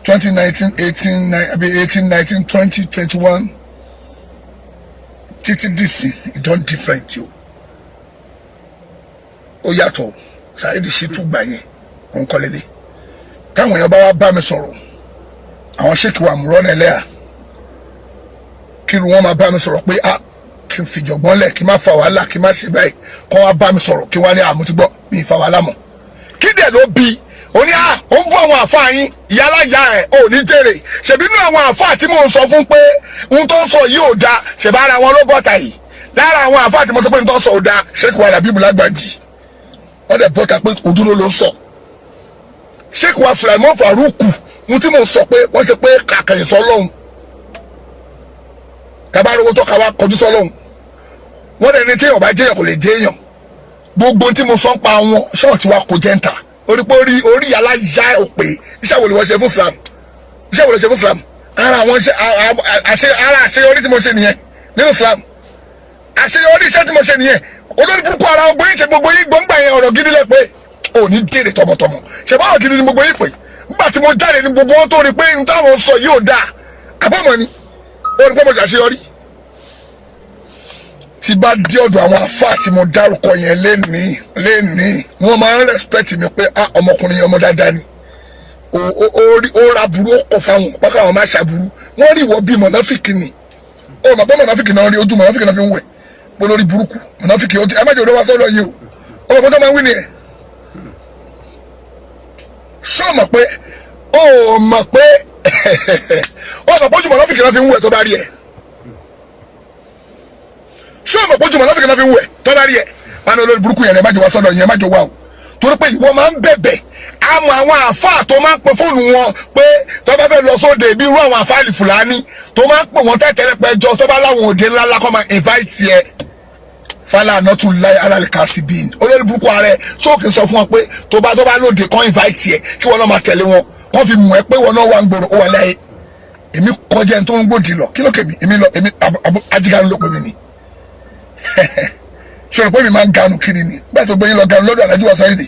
2019 18 19 20 21 títí dìsìn ìdán different o. Ó yàtọ̀ Saheed ṣe tún gbà yẹn òun kọ́ lélẹ̀. Táwọn èèyàn bá wá bá mi sọ̀rọ̀, àwọn ṣèkì wa mùrọ́nà ẹlẹ́yà kí ni wọ́n máa bá mi sọ̀rọ̀ pé kí n fìjọ̀gbọ́n lẹ̀, kí n má fa wàhálà, kí n má ṣe báyìí, kọ́ wá bá mi sọ̀rọ̀ kí wọ́n ní àmú ti gbọ́ mi fa wàhálà mọ́. Kí dẹ̀ ló bí ó ní ó ń bú àwọn àfáà yín ìyálàyà ẹ̀ ò ní jèrè, ṣèbí inú àwọn àfáà tí mò ń sọ fún pé ohun tó ń sọ yìí ò da, ṣèbá ara wọn ló bọ́ta yìí. Lára àwọn àfáà tí mo sọ pé ohun tó ń sọ ò da, Sheikh wa Labeeb Lagbaji wọ́n dẹ̀ bọ́ta pé òdúró ló ń sọ. Sheikh wa Sulaiman Farouk ohun tí mò ń sọ pé wọ́n ṣe pé kàkàyìn sọ lọ́hùn kábàárowó tó ká wá kọjú sọ lọ́hùn. Wọ́n dẹ̀ ní tí èèyàn bá jẹ́yàn kò lè jẹ́yàn. Gbogbo tí mo sọ ń pa wọn ṣọ́ọ̀tì wa kò jẹ́ǹtà. Orí pé orí alájà òpè iṣẹ́ wo lè wọ́n ṣe fún Islam, iṣẹ́ wo lè ṣe fún Islam. Ara àwọn àṣeyọrí tí mo ṣe nìyẹn nínú Islam, àṣeyọrí iṣẹ́ tí mo ṣe nìyẹn. Olórí burúkú ara ọgbọ́n yìí ṣe gbogbo yìí gbọ́ngbà yẹn ọ̀rọ̀ gidi lẹ pé ò ní dèrè tọmọtọmọ, ṣe báwọn gidi ni gbogbo yìí pé nígbà tí mo jáde ní gbogbo wọn tó rí pé n táwọn sọ yìí ò dáa àbọ̀mọ̀ ni ó rí pé mo ṣàṣeyọrí. Tí bá dé ọ̀dọ̀ àwọn àfáà tí mo dárúkọ yẹn lénìí wọ́n máa ń respect mi pé ọmọkùnrin yẹn ọmọ dáadáa ni, ó ra burú ó kọ̀ fáwọn pàkà àwọn máa ṣàbùrú. Wọ́n rí ìwọ bíi mọ̀náfíkì ni, ó mọ̀ pé mọ̀náfíkì náà rí ojú mọ̀náfíkì náà fi ń wẹ̀ pé lórí burúkú mọ̀náfíkì ó ti ẹ má jẹ́ òde wá sọ́dọ̀ yìí o, ọmọ kan tó máa ń wí ni ẹ̀. Ṣé o mọ̀ pé ó mọ̀ pé ojú mọ̀náfíkì náà fi ń wẹ̀ tó bá rí ẹ̀? Ṣé o mọ̀ pé ojú mọ̀náfíkì náà fi ń wẹ̀ tó bá rí ẹ̀? Wọn ní olórí burúkú yẹn ẹ má jẹ́ wá sọ́dọ̀ yìí, ẹ má jẹ́ wá o, torí pé ìwọ máa ń bẹ̀bẹ̀ àmọ́ àwọn àfáà tó máa ń pe fóònù wọn pé tó bá fẹ́ lọ sóde bí irú àwọn àfáàlì Fúlàní tó máa ń pè wọ́n tẹ́tẹ́lẹ̀ pẹ́jọ tó bá láwọn òde ńláńlá kọ́ máa invite ẹ. Fálà nọ́tù láì alálẹ̀ká sí bíi olórí burúkú ààrẹ sóòkè sọ fún wọn pé tó bá lóde kan invite ẹ kí wọn náà máa tẹ̀lé wọn, kọ́ fi mọ̀ ẹ́ pé wọn náà wà ń gbòòrò ó wà láyé. Èmi kọjá ẹni tó ń gbòdì lọ kí ló kèmí èmi ajígánu ló pè mí ni. Ṣé o rò pé mi máa ń ganu kiri ni bẹ́ẹ̀ tó gbé yín lọ ganu lọ́dọ̀ Alhaji wa Saheed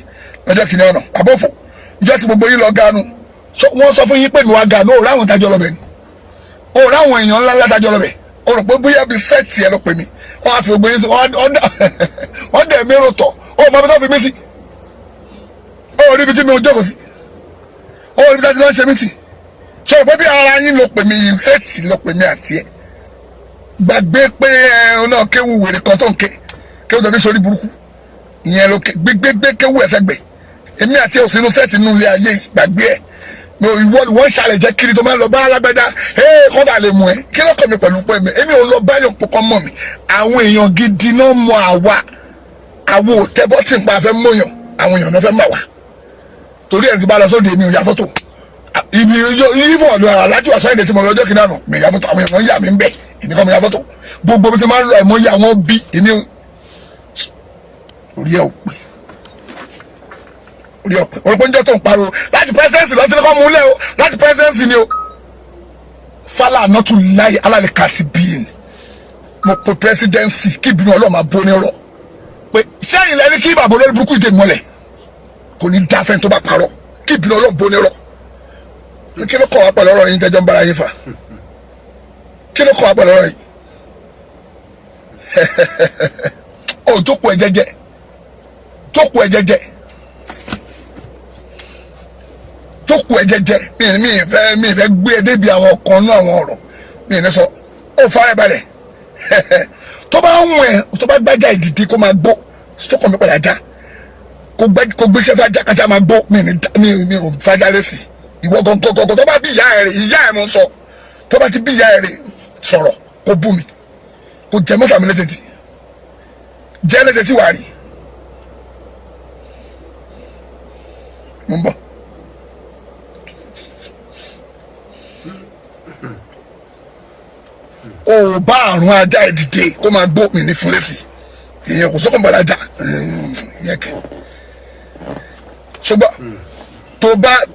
lọ́jọ́ kìnìún ọ̀nà àbọ̀fọ̀ ìjọ tí gbogbo yín lọ ganu wọ́n sọ fún yín pé mi wá ganu ó ráwọn dájọ́ lọ́bẹ̀ ni, ó ráwọn èèyàn ńlá ńlá dájọ́ lọ́bẹ̀, ó rò pé bóyá bíi sẹ́ẹ̀tì ẹ ló pè mí, wọ́n á fi gbogbo yín sí wọ́n dẹ̀ mérò tọ̀ ó mọ bí wọ́n fi mí sí, ó rí ibi tí mi ò jókòó sí, ó rí ibi tí wọ́n ṣe mí tì. Ṣé o rò pé bí ara yín ló pè mí yìí sẹ́ẹ̀tì ló pè mí àti ẹ̀ gbàgbé pé náà kéwù wèrè kan tó ń kéwù tó fi sórí burúkú ìyẹn ló gbégbé kéwù ẹsẹ̀ gbẹ̀ èmi àti òsínú sẹ́ẹ̀tì nínú ilé ayé gbàgbé ẹ̀ wọ́n ṣàlẹ̀ jẹ́ kiri tó máa ń lọ bá alágbẹ́dá kọ́ bá lè mú ẹ kí lọ́kọ̀ mi pẹ̀lú pẹ́ mi èmi ò lọ báyọ̀ pọ̀kọ́ mọ̀ mi. Àwọn èèyàn gidi náà mọ àwa àwọn òtẹ́bọ́ tí n pa fẹ́ mọ̀yàn àwọn èèyàn náà fẹ́ mọ̀ wá torí ẹni tí bá lọ sóde mi ò ya fọ́tò ibi ìfọ̀ ọ̀dọ̀ Alhaji wa Saheed tí mo lọ ọjọ́ kìnnà nù mi ò ya fọ́tò àwọn èèyàn yà mí ń bẹ̀ èmi kọ́ mi ya fọ́tò gbogbo mi ti máa ń lọ ẹ̀mọ́ yà wọ́n bí èmi orí ẹ̀ ò pé olùkọ́njọ́ tó ń pariwo láti pẹ́sẹ́ǹsì lọ́tí lọ́kọ́ mú lẹ́ o láti pẹ́sẹ́ǹsì ni o. Fálà nọ́tù láyé alálẹ̀ká sí bíi mo pe pẹ́sidẹ́ǹsì kí ìbínú ọlọ́mà bó ní rọ pé sẹ́yìn lẹ́ni kí bàbá olórí burúkú ìdè mọ́lẹ̀ kò ní dá fẹ́ni tó bá parọ́ kí ìbínú ọlọ́mà bó ní rọ. Kí ló kọ́ wa pẹ̀lú ọ̀rọ̀ yín jẹjọ́ ń bára yín fà? Kí ló kọ́ wa pẹ̀lú ọ̀rọ̀ yín? Ó jókòó ẹ jẹ́jẹ́ jókòó ẹ jẹ́jẹ́ jókòó ẹ jẹ́jẹ́ mi ìfẹ́ gbé ẹ débi àwọn ọkàn nú àwọn ọ̀rọ̀ mi ní sọ ó fara balẹ̀ tó bá ń wẹ̀ tó bá gbájà ìdìdí kó máa gbó sọ́kàn mi padà já kó gbéṣẹ́ fájá kájá máa gbó mi ò fájá lẹ́sì ìwọ gọgọgọgọ tó bá bí ìyá ẹ mọ sọ tó bá ti bí ìyá rẹ̀ sọ̀rọ̀ kó bú mi kó jẹ mọ́sà mi létí jẹ́ létí wàá rí mo ń bọ̀. o bá àrùn ajá ẹ dìde kó máa gbó mi ní fún lẹ́sì ìyẹn kò sọ́kàn bọ̀dá ajá ìyẹn kẹ ṣùgbọ́n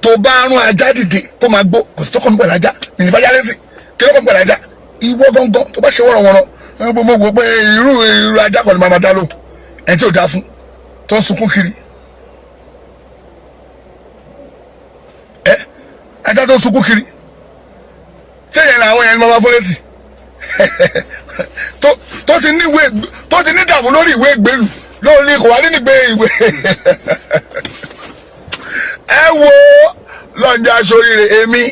tó bá àrùn ajá dìde kó máa gbó kò sọ́kàn bọ̀dá ajá mi ní bá yá lẹ́sì kí ló kàn bọ̀dá ajá ìwọ gángan tó bá ṣe wọ́rọ̀ mo wò pé irú ajá kan ní máa dá lóhùn ẹni tí ò dá fún tó ń sunkún kiri ajá tó ń sunkún kiri ṣé yẹn làwọn yẹn ní máa fún lẹ́sì tó ti ní dààmú lórí ìwé ìgbélú lórí kò wá nínú ìwé ẹ wo lọ́njà sóríire èmi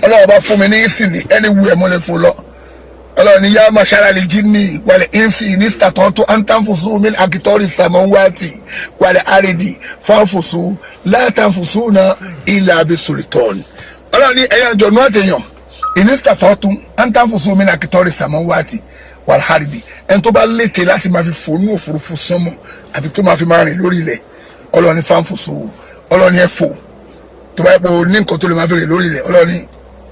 ọlọ́run bá fún mi ní ìsìn ní ẹni wú ẹ̀ mọ́lẹ̀ fún lọ ọlọ́run ní yá máa ṣára lè jí ní wàlẹ̀ ìsìn ní sàtọ́ tó àǹtàǹfùsù mi àkìtọ́rì sàmọ́wátì wàlẹ̀ àrèdì fáǹfùsù látàǹfùsù náà ilà abẹ́sọ̀rìtọ́ọ̀nì ọlọ́run ní ẹ̀yà ìjọ̀nù àtẹ̀yàn ìnísítà tọ́tún àǹtàǹfùsù mi àkìtọ́rì sàmọ́wátì wàlẹ̀ àrèdì ẹni tó bá lékè láti máa fi fòónú òfurufú sánmọ̀ àbí tó máa fi máa rìn lórí ilẹ̀ ọlọ́run ní fáǹfùsù ọlọ́run ní ẹ̀fọ́ tó bá yẹ pé o ní nǹkan tó lè máa fi rìn lórí ilẹ̀ ọlọ́run ní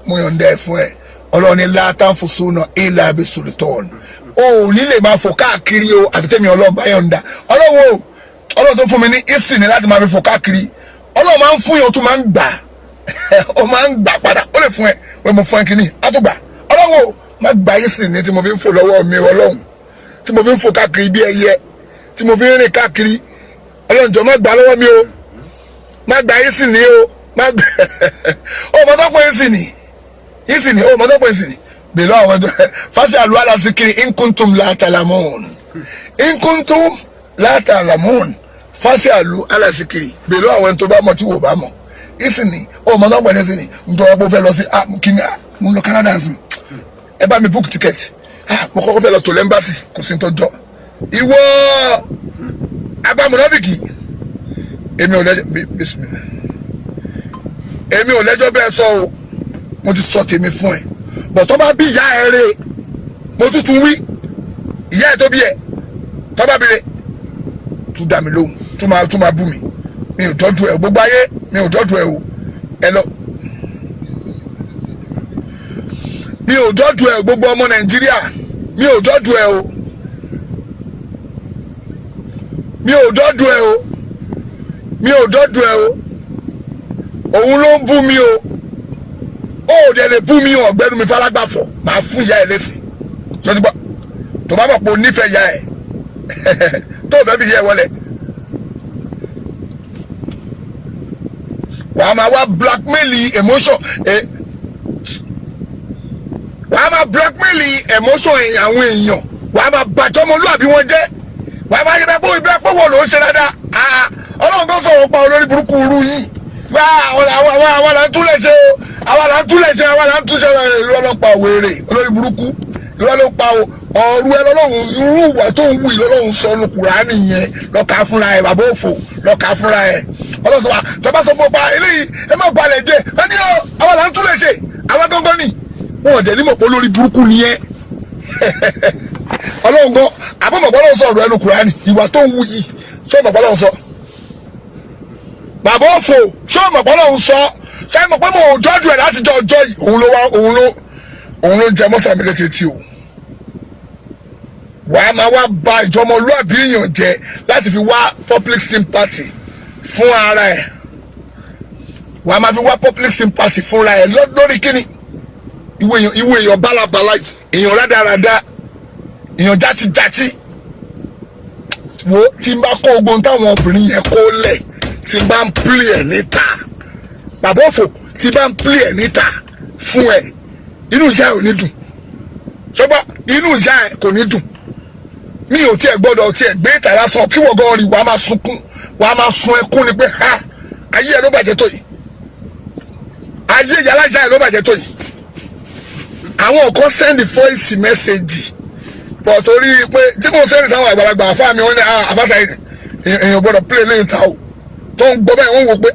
mo yọ̀ǹda ẹ̀ fún ẹ ọlọ́run ní látàǹfùsù náà ilà abẹ́sọ̀rìtọ́ọ̀nì o ò ní lè máa fò káàkiri o àfi tẹ́mi ọlọ́run bá yọ̀ǹda ọlọ́run tó fún mi ní ìsìn ní láti máa fi fò káàkiri ọlọ́run máa ń fún yẹn o tún máa ń gbà ó máa ń gbà padà ó lè fún ẹ pé mo fún ẹ kínní á tún gbà ọlọ́run má gba ìsìn ní tí mo fi ń fò lọ́wọ́ mi ọlọ́run tí mo fi ń fò káàkiri bí ẹyẹ tí mo fi ń rìn káàkiri ọlọ́run jọ̀ọ́ má gbà lọ́wọ́ mi o má gba ìsìn ní o má gbà ó mọ tó pé ìsìn ní ó mọ tó pé ìsìn ní bèlò àwọn ẹjọ́ fásitì àlùwalà sí kiri inkuntum látàlámọ́ọ̀nù inkuntum látàlámọ́ọ̀nù fásitì àlùwalà sí kiri bèlò àwọn ẹni tó bá mọ̀ tí wò bá mọ̀ ìsìn ní ó mọ tó pé ìsìn ní nítorí pé ó fẹ́ lọ sí kíni mo ń lọ Canada sí ẹ bá mi book ticket mo kọ́kọ́ fẹ́ lọ tó lẹ́mbàsì kò sí tọ́jọ́ ìwọ agbámúnáfìkì èmi ò lẹ́jọ́ bẹ́ẹ̀ sọ o mo ti sọ tèmi fún ẹ bọ̀ tó bá bí ìyá ẹ rè mo tútù wí ìyá ẹ tó bí ẹ tó bá bí rè tún dá mi lóhùn tún máa bú mi mi ò jọ́jú ẹ gbogbo ayé mi ò jọ́jú ẹ o ẹ lọ. mi ò jọ́jú ẹ gbogbo ọmọ Nàìjíríà mi ò jọ́jú ẹ o mi ò jọ́jú ẹ o mi ò jọ́jú ẹ o òun ló ń bú mi o ó dẹ̀ lè bú mi ọ̀gbẹ́nu mi falágbàfọ̀ máa fún ìyá ẹ lẹ́sìn sọ́dúnbọ̀ tó bá mọ̀ pé o nífẹ̀ẹ́ ìyá ẹ tó o fẹ́ fi ìyá ẹ wọlé wàá máa wá blackmail emotion wàá máa blackmail emotion àwọn èèyàn wàá máa bàjọ́ ọmọlúwàbí wọn jẹ́ wàá máa yẹ bẹ́ẹ̀ bó ibẹ̀ pọ̀ wọ̀ ló ń ṣe dáadáa ọlọ́run tó sọ̀rọ̀ pa olórí burúkú rú yìí wá àwọn là ń túlẹ̀ ṣe o àwọn là ń túlẹ̀ ṣe àwọn là ń túṣe irọ́ ló pa wèrè olórí burúkú irọ́ ló pa ọ̀rú ẹ lọ́lọ́run irú ìwà tó ń wù lọ́lọ́run sọ ní Kùránì yẹn lọ́ka fúnra ẹ bàbá òfò lọ́ka fúnra ẹ ọlọ́sọ wa tọ́ba sọ fún ọba eléyìí ẹ má balẹ̀ jẹ́ ẹ ní àwọn là ń túlẹ̀ ṣe àwọn gángan ni wọn ò jẹ́ ní mọ̀pọ̀ lórí burúkú nìyẹn ọlọ́run gan àbọ̀mọ̀pọ̀ lọ́wọ́ sọ ọ̀rọ̀ ẹnu Kùránì ìwà tó ń wù yìí sọ mọ̀pọ̀ lọ́wọ́ sọ bàbá òfò sọ mọ̀pọ̀ lọ́wọ́ sọ sẹ́yìn mọ̀ pé mo ò jọ́jú ẹ̀ láti jọ ọjọ́ yìí òun ló ń jẹ mọ́sàmí létí tí o wàá máa wá ba ìjọmọlúàbí èèyàn jẹ láti fi wá public sympathy fún ara ẹ̀ wàá máa fi wá public sympathy fúnra ẹ̀ lórí kíni ìwé èèyàn bálabàlá yìí èèyàn rádaràda èèyàn játijàti wo tí n bá kó ogun táwọn obìnrin yẹn kó lẹ̀ tí n bá ń pílì ẹ̀ níta bàbá òfò tí n bá ń pílì ẹ̀ níta fún ẹ inú ìyá ẹ̀ ò ní dùn ṣọ́gbọ́n inú ìyá ẹ̀ kò ní dùn mi ò tiẹ̀ gbọ́dọ̀ tiẹ̀ gbé ìta lásán kí wọ́n gan rí wàá máa sunkún wàá máa sun ẹkún ni pé ha ayé ẹ̀ ló bàjẹ́ tó yìí ayé ìyálàjà ẹ̀ ló bàjẹ́ tó yìí àwọn kan send voice message bọ̀ torí pé tí mo sẹ́ni sáwọn àgbàlagbà àfáà mi wọ́n ní àfáàsà yìí èèyàn gbọ́dọ̀ play lẹ́yìn ta o tó ń gbọ́ báyìí wọ́n wò pé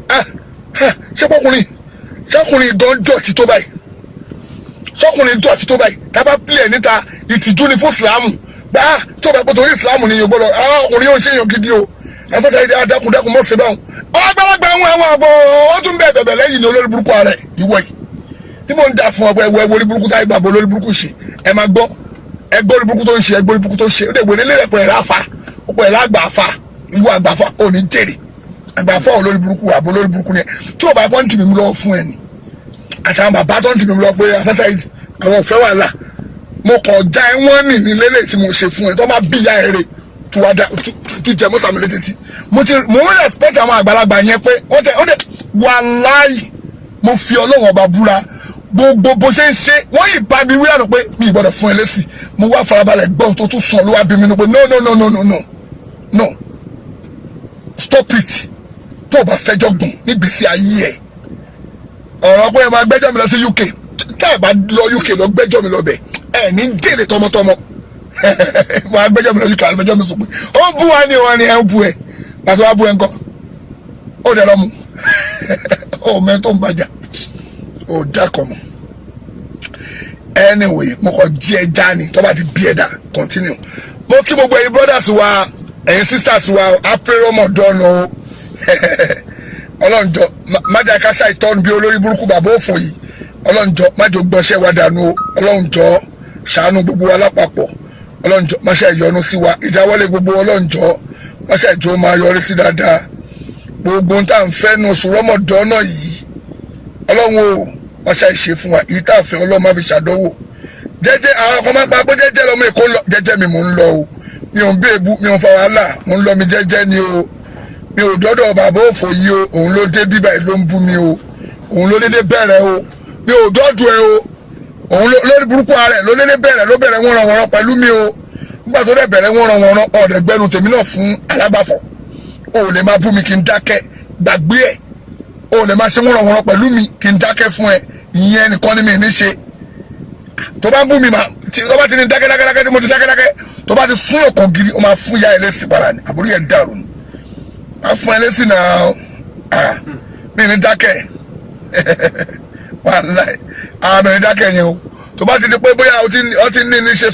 ṣé pọ́kùnrin gan dọ̀tí tó báyìí sọkùnrin tó àti tó báyìí tábà pílẹ̀ níta ìtìjú ni fún ìsìlámù gbà tó bá pẹ̀tọ́ orí ìsìlámù ni yóò gbọ́dọ̀ ọkùnrin yóò ṣe èèyàn gidi o afẹ́sẹ̀ yìí adákùndákùn mọ́ sí báwọn ọgbàlagbà ẹ̀wọ̀n àbọ̀ ó tún bẹ̀ bẹ̀bẹ̀ lẹ́yìn ní olórí burúkú ààrẹ ìwọ yìí tí mo ń dà fún ọgbà ẹ̀wọ̀ olórí burúkú táyé bàbá olórí burúkú ṣe ẹ máa gbọ́ ẹgbẹ́ olórí burúkú tó ń ṣe ẹgbẹ́ olórí burúkú tó ń ṣe ó dẹ̀ gbòdè lérè pẹ̀lú àfa ó pẹ̀lú àgbàfa ìwọ àgbàfa ò ní jèrè àgbàfa olórí burúkú àbọ̀ olórí burúkú ni tí ò bá pọ́n tì mí lọ fún ẹ ni àtàwọn bàbá tó ń tì mí lọ pé afẹ́sẹ̀ yìí àwọn òfẹ́ wà là mo kàn já ẹ̀wọ̀n nì ní lélẹ̀ tí mo ṣe fún ẹ tó má bí ìyá ẹ rè tó jẹ mọ́ sàmì létí mo ń respect àwọn àgbàlagbà yẹn pé ó dẹ̀ wàláhì mo fi Ọlọ́run ọba búra gbogbo bó ṣe ń ṣe wọ́n yìí bá mi wí àná pé mi ìgbọ́dọ̀ fún ẹ lésì mo wá farabalẹ̀ gbọ́n tó tún sàn ló wá bí mi nù pé no stop it tó o bá fẹjọ́ gùn nígbèsí ayé ẹ̀ ọ̀rọ̀ pé ẹ máa gbẹ́jọ́ mi lọ sí UK tá ẹ bá lọ UK lọ gbẹ́jọ́ mi lọ bẹ̀ ẹ ní dèrè tọmọtọmọ máa gbẹ́jọ́ mi lọ UK àlùfẹ́jọ́ mi sùn pé ó bú wa ní wọn ni ẹ ń bú ẹ pàtó wá bú ẹ ńkọ́ ó dẹ lọ́mú ó mẹ́ tó ń bàjá ó dákọ̀ mọ́ anyway mo kàn jí ẹ já ni tó bá ti bí ẹ dà continue mo kí gbogbo ẹ̀yin brothers wa ẹ̀yin sisters wa apẹ́rọ́mọ̀dọ́nù o ọlọ́njọ́ májà kásá ìtọ́nu bí olórí burúkú bàbá òfò yìí ọlọ́njọ́ májò gbọ́nṣẹ́ wa dànù o ọlọ́njọ́ ṣàánú gbogbo wa lápapọ̀ ọlọ́njọ́ máṣá ìyọnu sí wa ìdáwọ́lé gbogbo ọlọ́njọ́ máṣá ìjọ máa yọrí sí dáadáa gbogbo tá à ń fẹ́ nu oṣù rọ́mọdọ́nà yìí ọlọ́run o máṣá ìṣe fún wa èyí tá à fẹ́ ọlọ́run má fi ṣàdánwò jẹ́jẹ́ àwọn kan máa pa pé jẹ́jẹ́ lọ́mọ èkó lọ jẹ́jẹ́ mi mò ń lọ o mi ò ń bèbú mi ò ń fa wàhálà mò ń lọ mi jẹ́jẹ́ ni o mi ò dọ́dọ̀ bàbá òfò yìí o òun ló dé bíbá ẹ̀ ló ń bú mi o òun ló dédé bẹ̀rẹ̀ o mi ò dọ́dọ̀ ẹ o òun lórí burúkú ààrẹ ló dédé bẹ̀rẹ̀ ló bẹ̀rẹ̀ wọ́nranwọ́nran pẹ̀lú mi o nígbà tó dẹ̀ bẹ̀rẹ̀ wọ́nranwọ́nran ọ̀dẹ̀ gbẹnu tèmi náà fún alágbàfọ̀ o ò lè máa bú mi kí n dákẹ́ gbàgbé ẹ̀ o ò lè máa ṣe wọ́nranwọ́nran pẹ̀lú mi kí n dákẹ́ fún ẹ ìyẹn nìkan ni mi ní ṣe tó bá bú mi tó bá ti ní dákẹ́ tí mo ti dákẹ́ tó bá ti sún ọkàn gidi o máa fún ìyá ẹ lẹ́sìn padà ní àbúrò yẹn dàrú ni máa fún ẹ lẹ́sìn náà mi ní dákẹ́ wàláì àwọn mi ní dákẹ́ yẹn o tó bá ti di pé bóyá o ti ní ṣe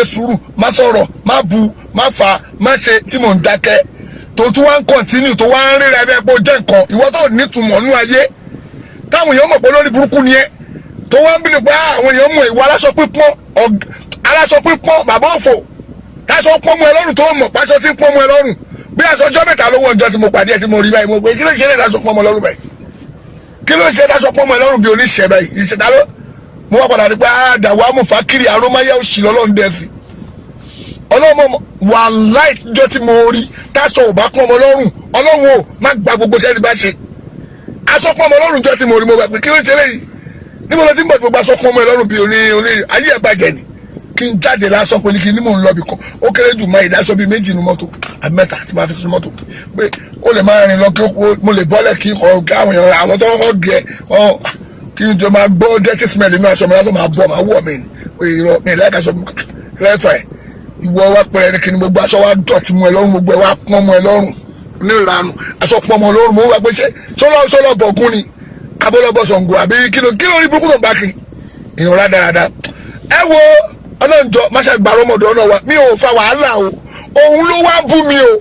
sùúrù má sọ̀rọ̀ má bu má fà má ṣe tí mò ń dákẹ́ tó tún wá ń kọ̀ntínú tó wá ń ríra ẹgbẹ́ pé ó jẹ́ nǹkan ìwọ tó nítumọ̀ nú ayé táwọn èèyàn mọ̀ pé lórí burúkú ni ẹ tó wá ń bí nípa àwọn èèyàn mọ̀ ìwọ aláṣọ pípọ́n bàbá òfò táṣọ pọ́n mú ẹ lọ́rùn tó mọ̀ páṣọ tí ń pọ́n mú ẹ lọ́rùn bí aṣọjọ́ mẹ́ta lówó ọjọ́ tí mo pàdé ẹ tí mo rí báyìí mo pé kí ló ṣe lè dáṣọ pọ́n mọ́ lọ́rùn báyìí kí ló ṣe dáṣọ pọ́n mọ́ ẹ lọ́rùn bí oníṣẹ́ báyìí ìṣẹ̀dá ló mo wá padà rí pé àdàwọ̀ amúfàkiri àrómáyé òṣì lọ́lọ́run dẹ́ sí ọlọ́mọ wà láìjọ́ tí mo rí táṣọ ò bá pọ́n mọ́ lọ́rùn ọlọ́run ò má gba gbogbo ṣẹ́ni bá ṣe aṣọ pọ́n mọ́ lọ́rùn jọ́ tí mo rí mo gbà pé kí ló ṣe léyìí níbo ló ti ń bọ̀ gbogbo aṣọ pọ́n mọ́ ẹ lọ́rùn bí oní ayé ẹ̀ bàjẹ́ ni kí n jáde lásán pé kí ni mò ń lọ bì kan ó kéré jù máa ìdáṣọ bíi méjì nu mọ́tò àbí mẹ́ta tí máa fi sínú mọ́tò pé ó lè máa rìn lọ kí mo lè bọ́lẹ̀ kí àwọn èèyàn àwọn tó kọ́kọ́ gẹ kí n jọ máa gbọ́ dirty smell inú aṣọ mi lásán máa bọ̀ máa wọ̀ mí ìrọ̀ mi láìka aṣọ mi rẹ́fà ẹ̀ ìwọ wá pẹ̀lẹ́ ní kí ni gbogbo aṣọ wa dọ̀tí mu ẹ lọ́rùn gbogbo ẹ wá pọ́n mu ẹ lọ́rùn onírànù aṣọ pọ́n mu ẹ lọ́rùn mo wá pé ṣé sọ́lọ́ bọ̀gún ni abọ́lọ́bọ̀ Ṣàngó àbí kí ló rí burúkú tó ń bá kiri èèyàn rá dáradára ẹ wo ọlọ́njọ́ máṣá gbàrọ́ ọmọdé ọ̀nà wa mi ò fa wàhálà o òun ló wá bú mi o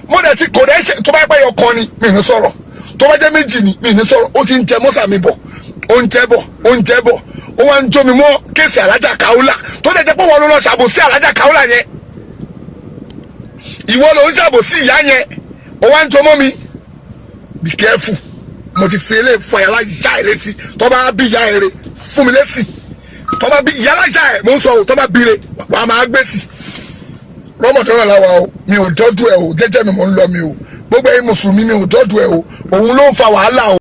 mo dẹ̀ ti kò dẹ́ ṣe tó bá pẹ́ yọ kan ni mi ní sọ̀rọ̀ tó bá jẹ́ méjì ni mi ní sọ̀rọ̀ ó ti ń jẹ mọ́sà mi bọ̀ ó ń jẹ́ bọ̀ ó wá ń jó mi mọ́ kéèsì alájà Kaola tó dẹ̀ jẹ́ pé wọ́n ló lọ ṣàbòsí alájà Kaola yẹn ìwọ ló ń ṣàbòsí ìyá yẹn ó wá ń jó mọ́ mi be careful mo ti fi eléyìí fọ yàrá ìjà ẹ̀ létí tó bá bí ìyá ẹ̀ rè fún mi létí tọ́ba bí ìyá alájà ẹ̀ mo ń sọ ọ́ tọ́ba bire wàá máa gbé sí rọ́mọ̀tọ́nà láwa o mi ò dọ́dún ẹ̀ o jẹ́jẹ́ mi mò ń lọ mi o gbogbo ẹ̀yin mùsùlùmí mi ò dọ́dún ẹ̀ o òun ló ń fa wàhálà o.